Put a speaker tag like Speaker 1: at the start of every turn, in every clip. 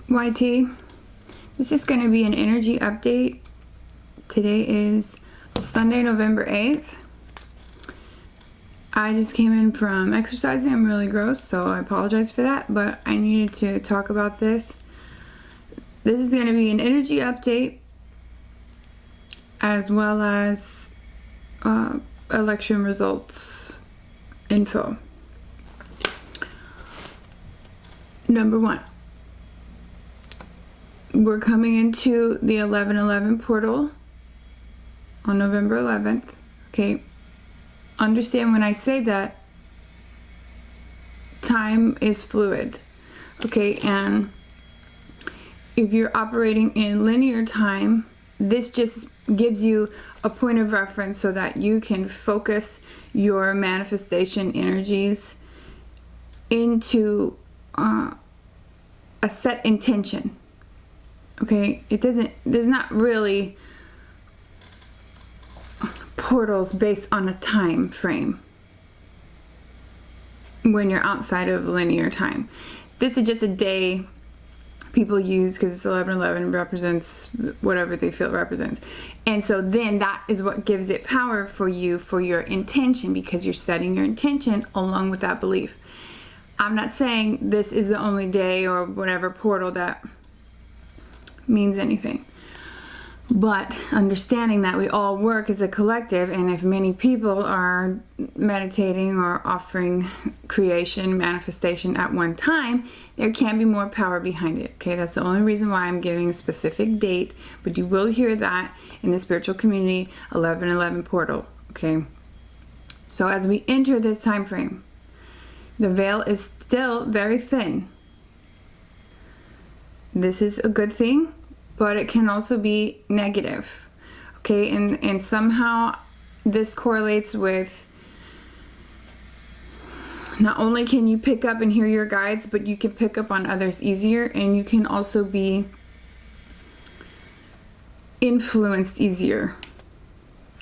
Speaker 1: YT, this is going to be an energy update. Today is Sunday, November 8th. I just came in from exercising. I'm really gross, so I apologize for that, but I needed to talk about this. This is going to be an energy update as well as election results info. Number one, we're coming into the 11/11 portal on November 11th. Okay, understand when I say that time is fluid. Okay, and if you're operating in linear time, this just gives you a point of reference so that you can focus your manifestation energies into a set intention. Okay, there's not really portals based on a time frame when you're outside of linear time. This is just a day people use because it's 11/11 represents whatever they feel it represents. And so then that is what gives it power for you, for your intention, because you're setting your intention along with that belief. I'm not saying this is the only day or whatever portal that means anything, but understanding that we all work as a collective, and if many people are meditating or offering creation, manifestation at one time, there can be more power behind it. Okay, that's the only reason why I'm giving a specific date, but you will hear that in the spiritual community 11/11 portal. Okay, so as we enter this time frame, the veil is still very thin. This is a good thing, but it can also be negative. Okay, and somehow this correlates with not only can you pick up and hear your guides, but you can pick up on others easier, and you can also be influenced easier,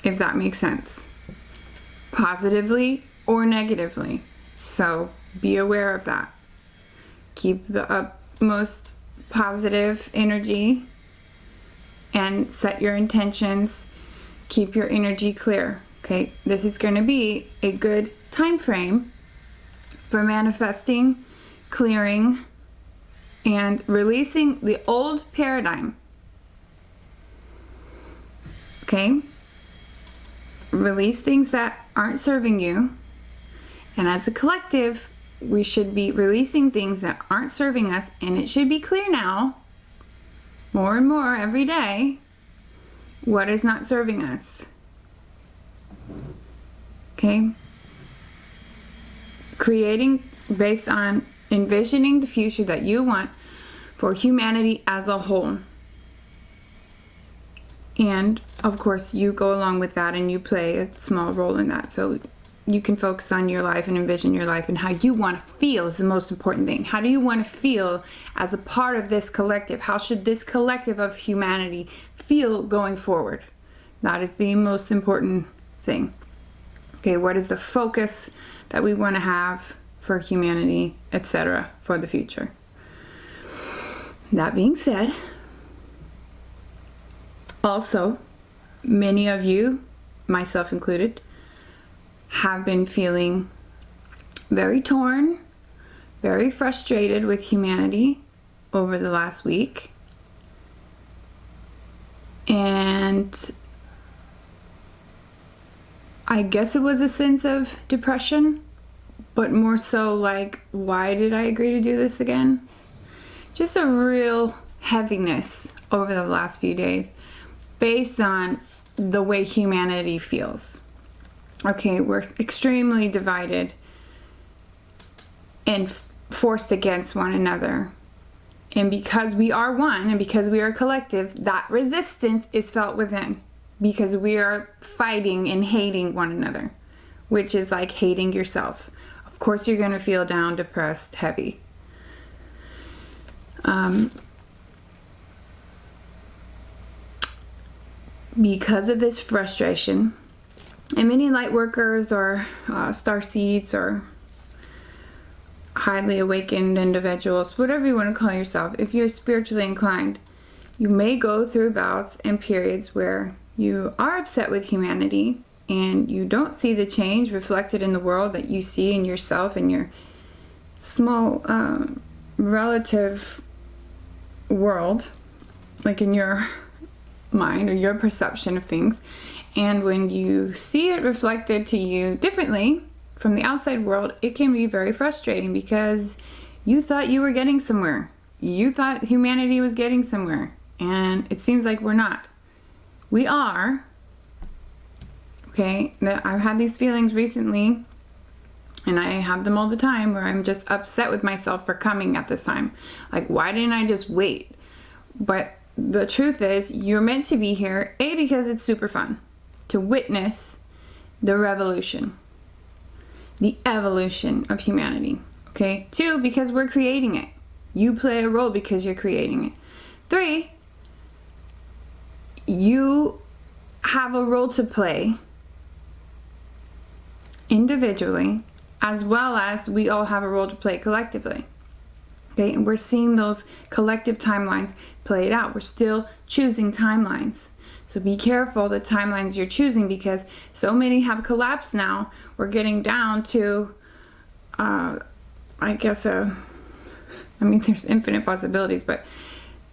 Speaker 1: if that makes sense, positively or negatively. So be aware of that. Keep the utmost positive energy and set your intentions. Keep your energy clear. Okay, this is going to be a good time frame for manifesting, clearing, and releasing the old paradigm. Okay, release things that aren't serving you. And as a collective, we should be releasing things that aren't serving us, and it should be clear now, more and more every day, what is not serving us. Okay? Creating based on envisioning the future that you want for humanity as a whole. And of course, you go along with that and you play a small role in that. So you can focus on your life and envision your life, and how you want to feel is the most important thing. How do you want to feel as a part of this collective? How should this collective of humanity feel going forward? That is the most important thing. Okay, what is the focus that we want to have for humanity, etc., for the future? That being said, also, many of you, myself included, have been feeling very torn, very frustrated with humanity over the last week. And I guess it was a sense of depression, but more so like, why did I agree to do this again? Just a real heaviness over the last few days based on the way humanity feels. Okay, we're extremely divided and forced against one another. And because we are one and because we are collective, that resistance is felt within, because we are fighting and hating one another, which is like hating yourself. Of course you're going to feel down, depressed, heavy. Because of this frustration, and many light workers or star seeds or highly awakened individuals, whatever you want to call yourself, if you're spiritually inclined, you may go through bouts and periods where you are upset with humanity and you don't see the change reflected in the world that you see in yourself and your small relative world, like in your mind or your perception of things. And when you see it reflected to you differently from the outside world, it can be very frustrating because you thought you were getting somewhere. You thought humanity was getting somewhere, and it seems like we're not. We are. Okay, I've had these feelings recently, and I have them all the time, where I'm just upset with myself for coming at this time. Like, why didn't I just wait? But the truth is, you're meant to be here, A, because it's super fun to witness the revolution, the evolution of humanity. Okay, 2, because we're creating it. You play a role because you're creating it. 3, you have a role to play individually, as well as we all have a role to play collectively. Okay, and we're seeing those collective timelines played out. We're still choosing timelines. So be careful the timelines you're choosing, because so many have collapsed now. We're getting down to, I guess, there's infinite possibilities, but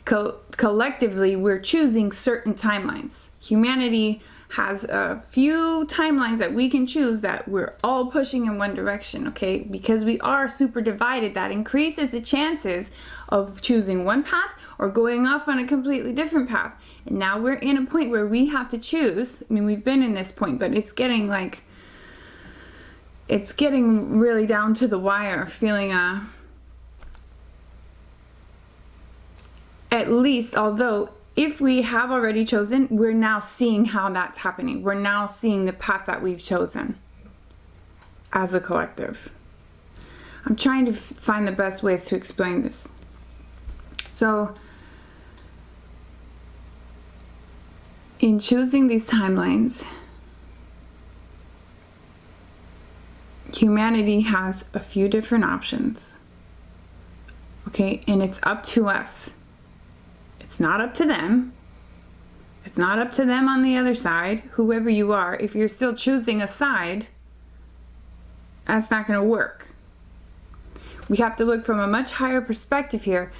Speaker 1: collectively we're choosing certain timelines. Humanity has a few timelines that we can choose that we're all pushing in one direction, okay? Because we are super divided, that increases the chances of choosing one path or going off on a completely different path. And now we're in a point where we have to choose. I mean, we've been in this point, but it's getting really down to the wire, feeling at least, although if we have already chosen, we're now seeing how that's happening. We're now seeing the path that we've chosen as a collective. I'm trying to find the best ways to explain this. So, in choosing these timelines, humanity has a few different options. Okay, and it's up to us. It's not up to them. It's not up to them on the other side, whoever you are. If you're still choosing a side, that's not going to work. We have to look from a much higher perspective here,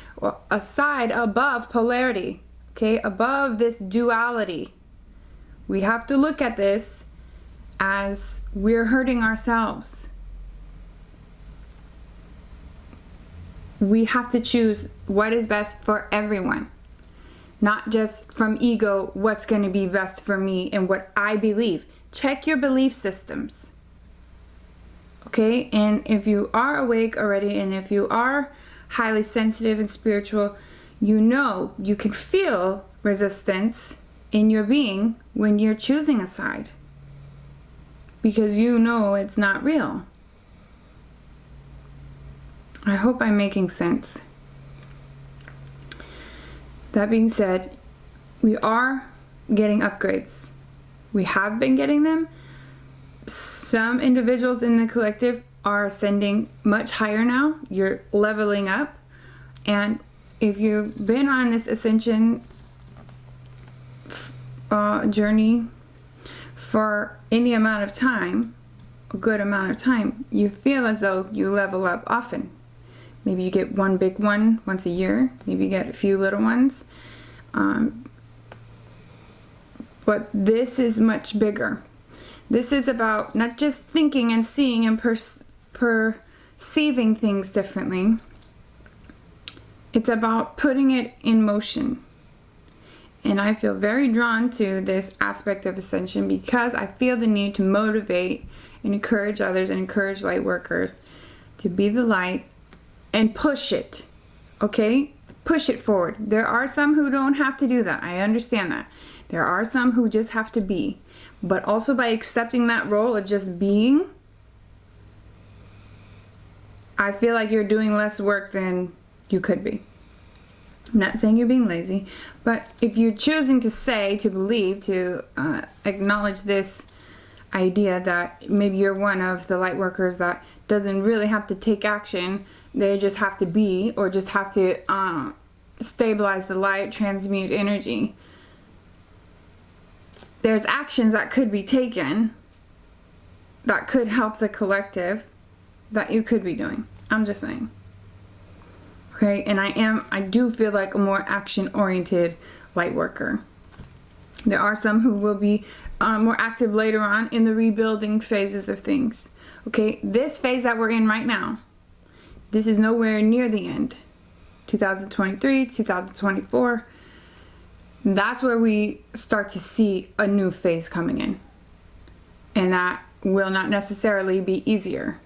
Speaker 1: a side above polarity, okay, above this duality. We have to look at this as we're hurting ourselves. We have to choose what is best for everyone. Not just from ego, what's going to be best for me and what I believe. Check your belief systems. Okay? And if you are awake already, and if you are highly sensitive and spiritual, you know you can feel resistance in your being when you're choosing a side. Because you know it's not real. I hope I'm making sense. That being said, we are getting upgrades. We have been getting them. Some individuals in the collective are ascending much higher now. You're leveling up. And if you've been on this ascension journey for any amount of time, a good amount of time, you feel as though you level up often. Maybe you get one big one once a year. Maybe you get a few little ones. But this is much bigger. This is about not just thinking and seeing and perceiving things differently. It's about putting it in motion. And I feel very drawn to this aspect of ascension because I feel the need to motivate and encourage others and encourage light workers to be the light and push it, okay? Push it forward. There are some who don't have to do that. I understand that. There are some who just have to be. But also by accepting that role of just being, I feel like you're doing less work than you could be. I'm not saying you're being lazy, but if you're choosing to say, to believe, to acknowledge this idea that maybe you're one of the light workers that doesn't really have to take action They just have to be, or just have to stabilize the light, transmute energy. There's actions that could be taken that could help the collective that you could be doing. I'm just saying. Okay, and I do feel like a more action-oriented light worker. There are some who will be more active later on in the rebuilding phases of things. Okay, this phase that we're in right now, this is nowhere near the end. 2023, 2024, that's where we start to see a new phase coming in. And that will not necessarily be easier.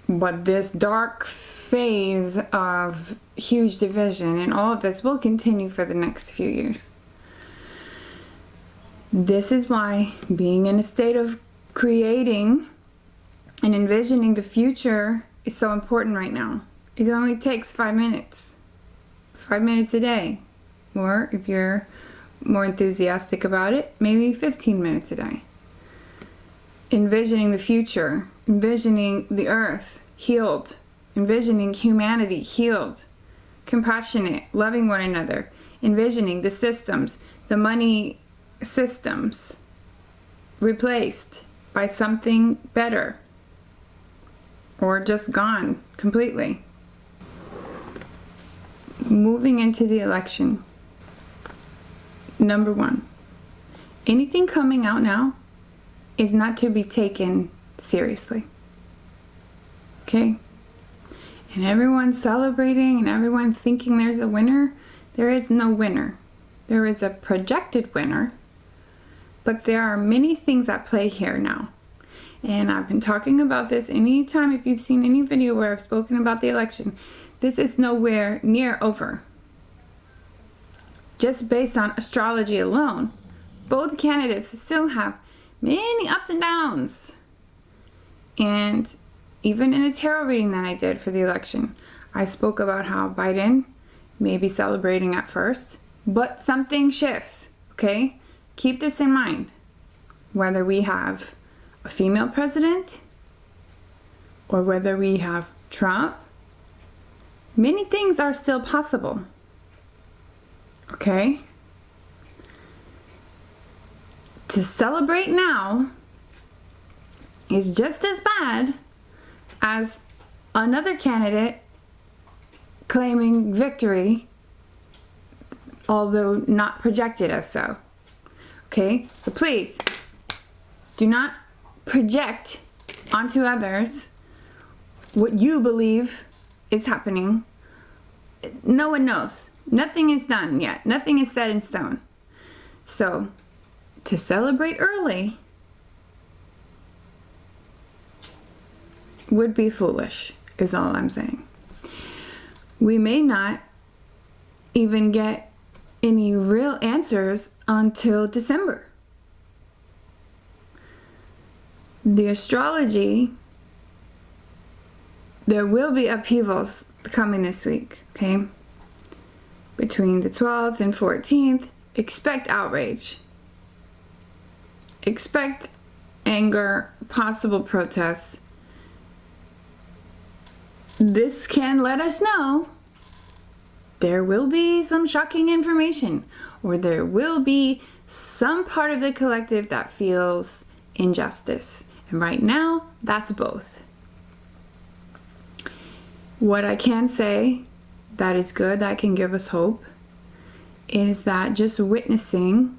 Speaker 1: But this dark phase of huge division and all of this will continue for the next few years. This is why being in a state of creating and envisioning the future is so important right now. It only takes 5 minutes. 5 minutes a day. Or if you're more enthusiastic about it, maybe 15 minutes a day. Envisioning the future, envisioning the earth healed, envisioning humanity healed, compassionate, loving one another, envisioning the systems, the money systems replaced by something better, or just gone completely. Moving into the election. Number one, anything coming out now is not to be taken seriously. Okay? And everyone's celebrating and everyone's thinking there's a winner. There is no winner. There is a projected winner, but there are many things at play here now. And I've been talking about this anytime, if you've seen any video where I've spoken about the election, this is nowhere near over. Just based on astrology alone, both candidates still have many ups and downs. And even in the tarot reading that I did for the election, I spoke about how Biden may be celebrating at first, but something shifts, okay? Keep this in mind. Whether we have a female president or whether we have Trump, many things are still possible. Okay? To celebrate now is just as bad as another candidate claiming victory, although not projected as so. Okay? So please, do not project onto others what you believe is happening. No one knows. Nothing is done yet. Nothing is set in stone. So, to celebrate early would be foolish, is all I'm saying. We may not even get any real answers until December. The astrology, there will be upheavals coming this week, okay? Between the 12th and 14th, expect outrage. Expect anger, possible protests. This can let us know there will be some shocking information, or there will be some part of the collective that feels injustice. And right now, that's both. What I can say that is good, that can give us hope, is that just witnessing,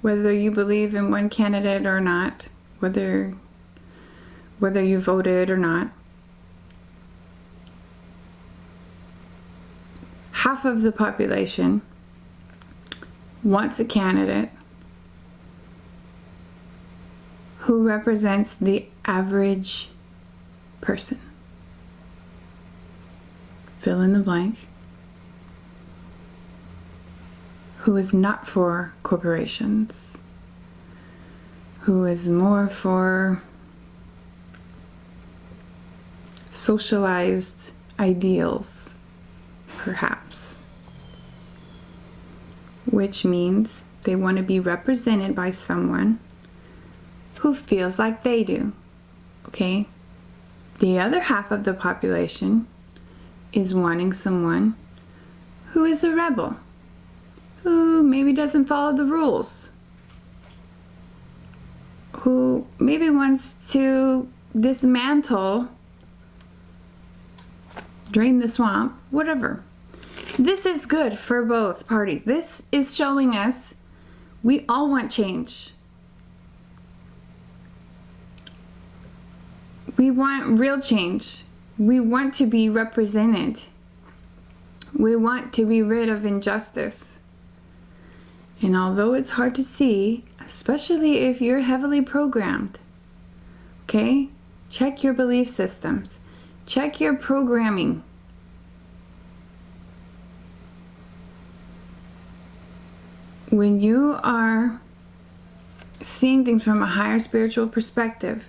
Speaker 1: whether you believe in one candidate or not, whether you voted or not, half of the population wants a candidate who represents the average person. Fill in the blank. Who is not for corporations. Who is more for socialized ideals, perhaps. Which means they want to be represented by someone who feels like they do. Okay? The other half of the population is wanting someone who is a rebel, who maybe doesn't follow the rules, who maybe wants to dismantle, drain the swamp, whatever. This is good for both parties. This is showing us we all want change. We want real change. We want to be represented. We want to be rid of injustice. And although it's hard to see, especially if you're heavily programmed, okay? Check your belief systems. Check your programming. When you are seeing things from a higher spiritual perspective,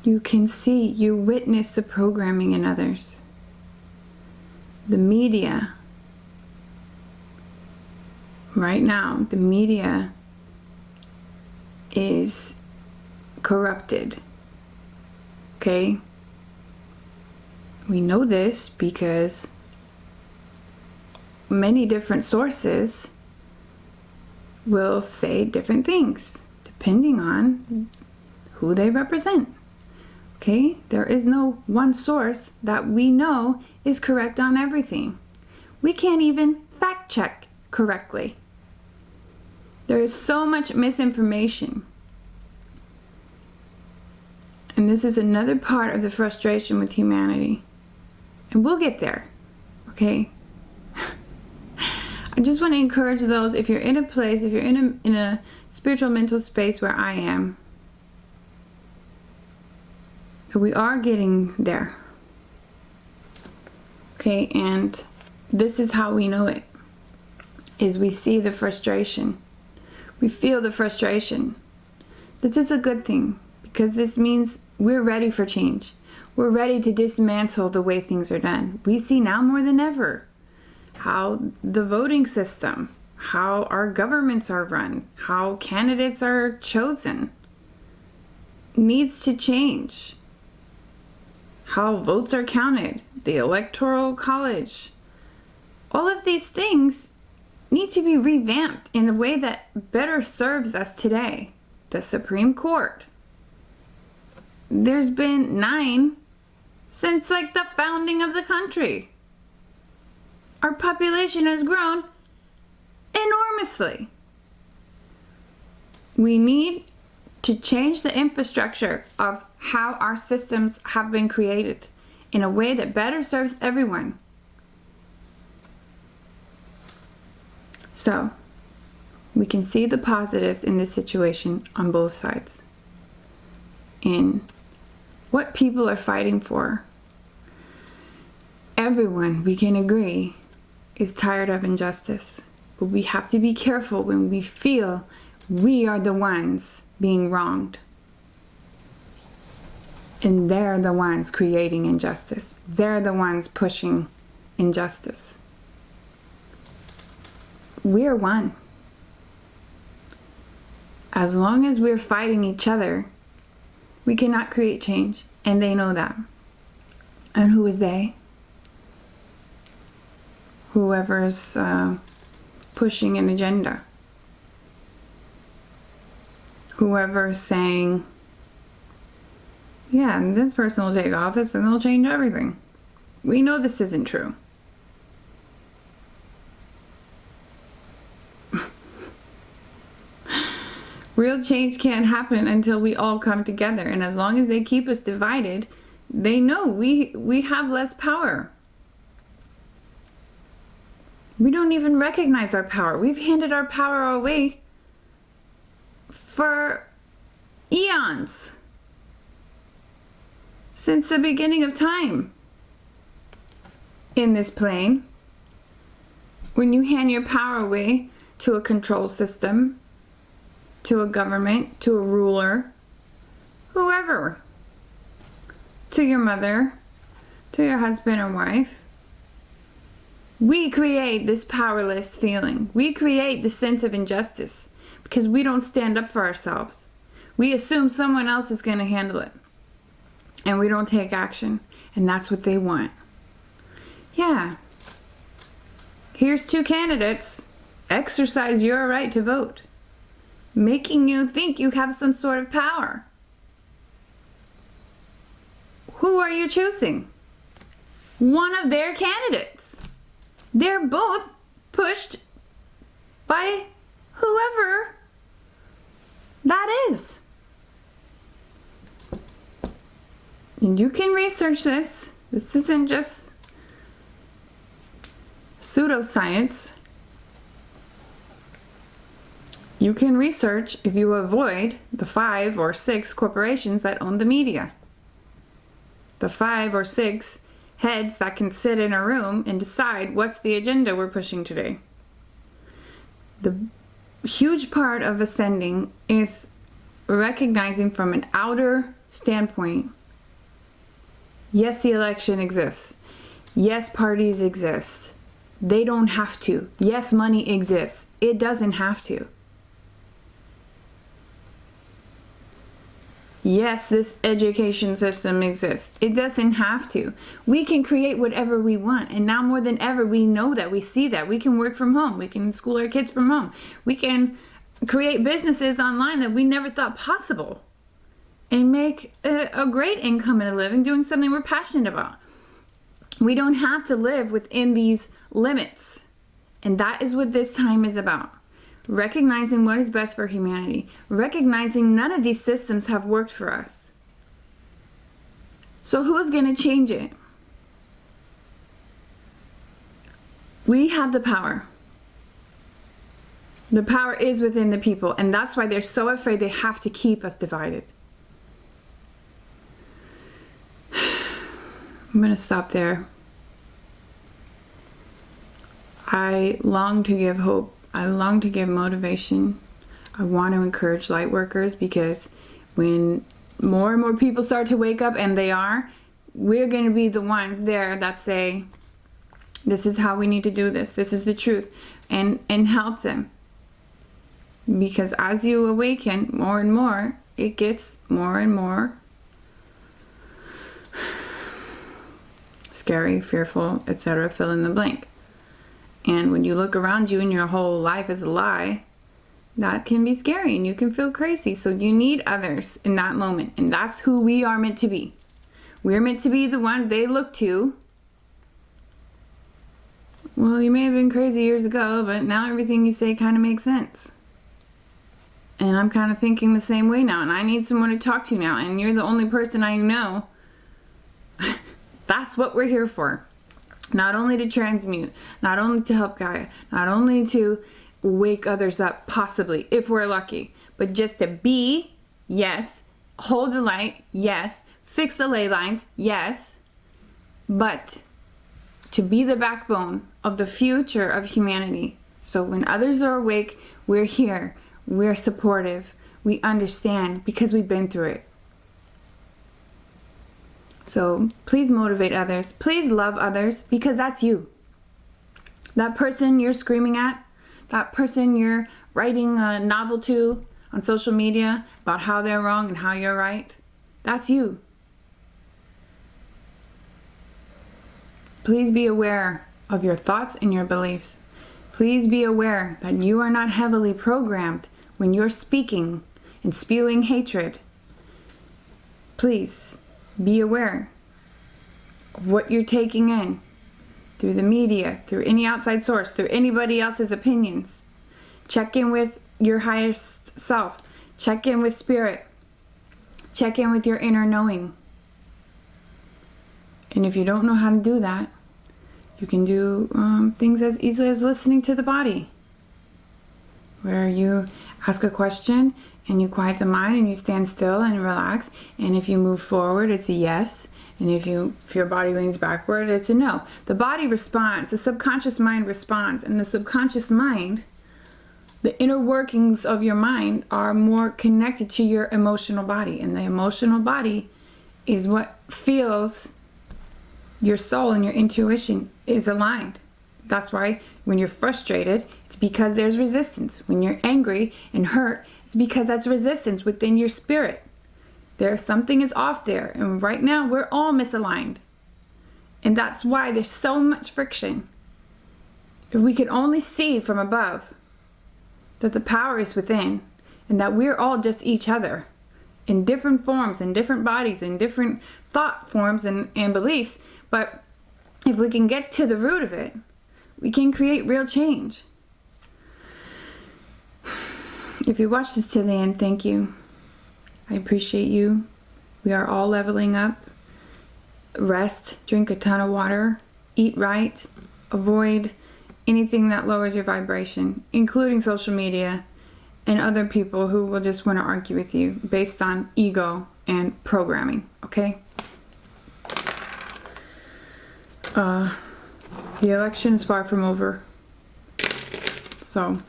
Speaker 1: you can see, you witness the programming in others. The media, right now, the media is corrupted. Okay? We know this because many different sources will say different things depending on who they represent. Okay? There is no one source that we know is correct on everything. We can't even fact check correctly. There is so much misinformation. And this is another part of the frustration with humanity. And we'll get there. Okay? I just want to encourage those, if you're in a place, if you're in a spiritual mental space where I am, that we are getting there. Okay, and this is how we know it, is we see the frustration. We feel the frustration. This is a good thing, because this means we're ready for change. We're ready to dismantle the way things are done. We see now more than ever how the voting system, how our governments are run, how candidates are chosen needs to change. How votes are counted, the electoral college. All of these things need to be revamped in a way that better serves us today. The Supreme Court. There's been 9 since like the founding of the country. Our population has grown enormously. We need to change the infrastructure of how our systems have been created in a way that better serves everyone. So, we can see the positives in this situation on both sides. In what people are fighting for. Everyone, we can agree, is tired of injustice. But we have to be careful when we feel we are the ones being wronged. And they're the ones creating injustice. They're the ones pushing injustice. We're one. As long as we're fighting each other, we cannot create change. And they know that. And who is they? Whoever's pushing an agenda. Whoever's saying, yeah, and this person will take office and they'll change everything. We know this isn't true. Real change can't happen until we all come together. And as long as they keep us divided, they know we have less power. We don't even recognize our power. We've handed our power away for eons. Since the beginning of time. In this plane, when you hand your power away to a control system, to a government, to a ruler, whoever, to your mother, to your husband or wife, we create this powerless feeling. We create the sense of injustice because we don't stand up for ourselves. We assume someone else is going to handle it. And we don't take action. And that's what they want. Yeah. Here's 2 candidates. Exercise your right to vote. Making you think you have some sort of power. Who are you choosing? One of their candidates. They're both pushed by whoever that is. And you can research this. This isn't just pseudoscience. You can research if you avoid the 5 or 6 corporations that own the media. The 5 or 6 heads that can sit in a room and decide what's the agenda we're pushing today. The huge part of ascending is recognizing from an outer standpoint, yes, the election exists. Yes, parties exist. They don't have to. Yes, money exists. It doesn't have to. Yes, this education system exists. It doesn't have to. We can create whatever we want. And now more than ever, we know that. We see that. We can work from home. We can school our kids from home. We can create businesses online that we never thought possible. And make a great income and a living doing something we're passionate about. We don't have to live within these limits. And that is what this time is about. Recognizing what is best for humanity. Recognizing none of these systems have worked for us. So who's going to change it? We have the power. The power is within the people, and that's why they're so afraid they have to keep us divided. I'm going to stop there. I long to give hope. I long to give motivation. I want to encourage light workers, because when more and more people start to wake up, and they are, we're going to be the ones there that say, this is how we need to do this. This is the truth. And help them. Because as you awaken more and more, it gets more and more scary, fearful, etc. Fill in the blank. And when you look around you and your whole life is a lie, that can be scary and you can feel crazy. So you need others in that moment. And that's who we are meant to be. We're meant to be the one they look to. Well, you may have been crazy years ago, but now everything you say kind of makes sense. And I'm kind of thinking the same way now. And I need someone to talk to now. And you're the only person I know. That's what we're here for. Not only to transmute, not only to help Gaia, not only to wake others up, possibly, if we're lucky, but just to be, yes, hold the light, yes, fix the ley lines, yes, but to be the backbone of the future of humanity. So when others are awake, we're here, we're supportive, we understand because we've been through it. So please motivate others. Please love others, because that's you. That person you're screaming at, that person you're writing a novel to on social media about how they're wrong and how you're right, that's you. Please be aware of your thoughts and your beliefs. Please be aware that you are not heavily programmed when you're speaking and spewing hatred. Please be aware of what you're taking in through the media, through any outside source, through anybody else's opinions. Check in with your highest self. Check in with spirit. Check in with your inner knowing. And if you don't know how to do that, you can do things as easily as listening to the body, where you ask a question and you quiet the mind and you stand still and relax. And if you move forward, it's a yes. And if your body leans backward, it's a no. The body responds. The subconscious mind responds. And the subconscious mind, the inner workings of your mind, are more connected to your emotional body. And the emotional body is what feels your soul, and your intuition is aligned. That's why when you're frustrated, it's because there's resistance. When you're angry and hurt It's because that's resistance within your spirit. Something is off there, and right now we're all misaligned. And that's why there's so much friction. If we could only see from above that the power is within, and that we're all just each other in different forms, in different bodies, in different thought forms and beliefs, but if we can get to the root of it, we can create real change. If you watched this to the end, thank you. I appreciate you. We are all leveling up. Rest, drink a ton of water, eat right, avoid anything that lowers your vibration, including social media and other people who will just want to argue with you based on ego and programming, okay? The election is far from over, so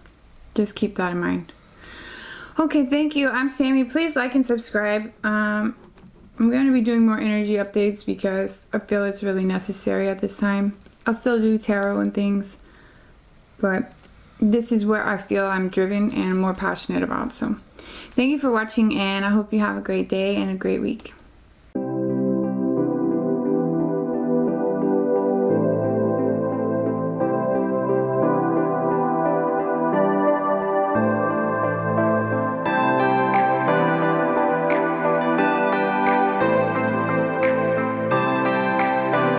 Speaker 1: just keep that in mind. Okay, thank you. I'm Sami. Please like and subscribe. I'm going to be doing more energy updates because I feel it's really necessary at this time. I'll still do tarot and things, but this is where I feel I'm driven and more passionate about. So thank you for watching, and I hope you have a great day and a great week.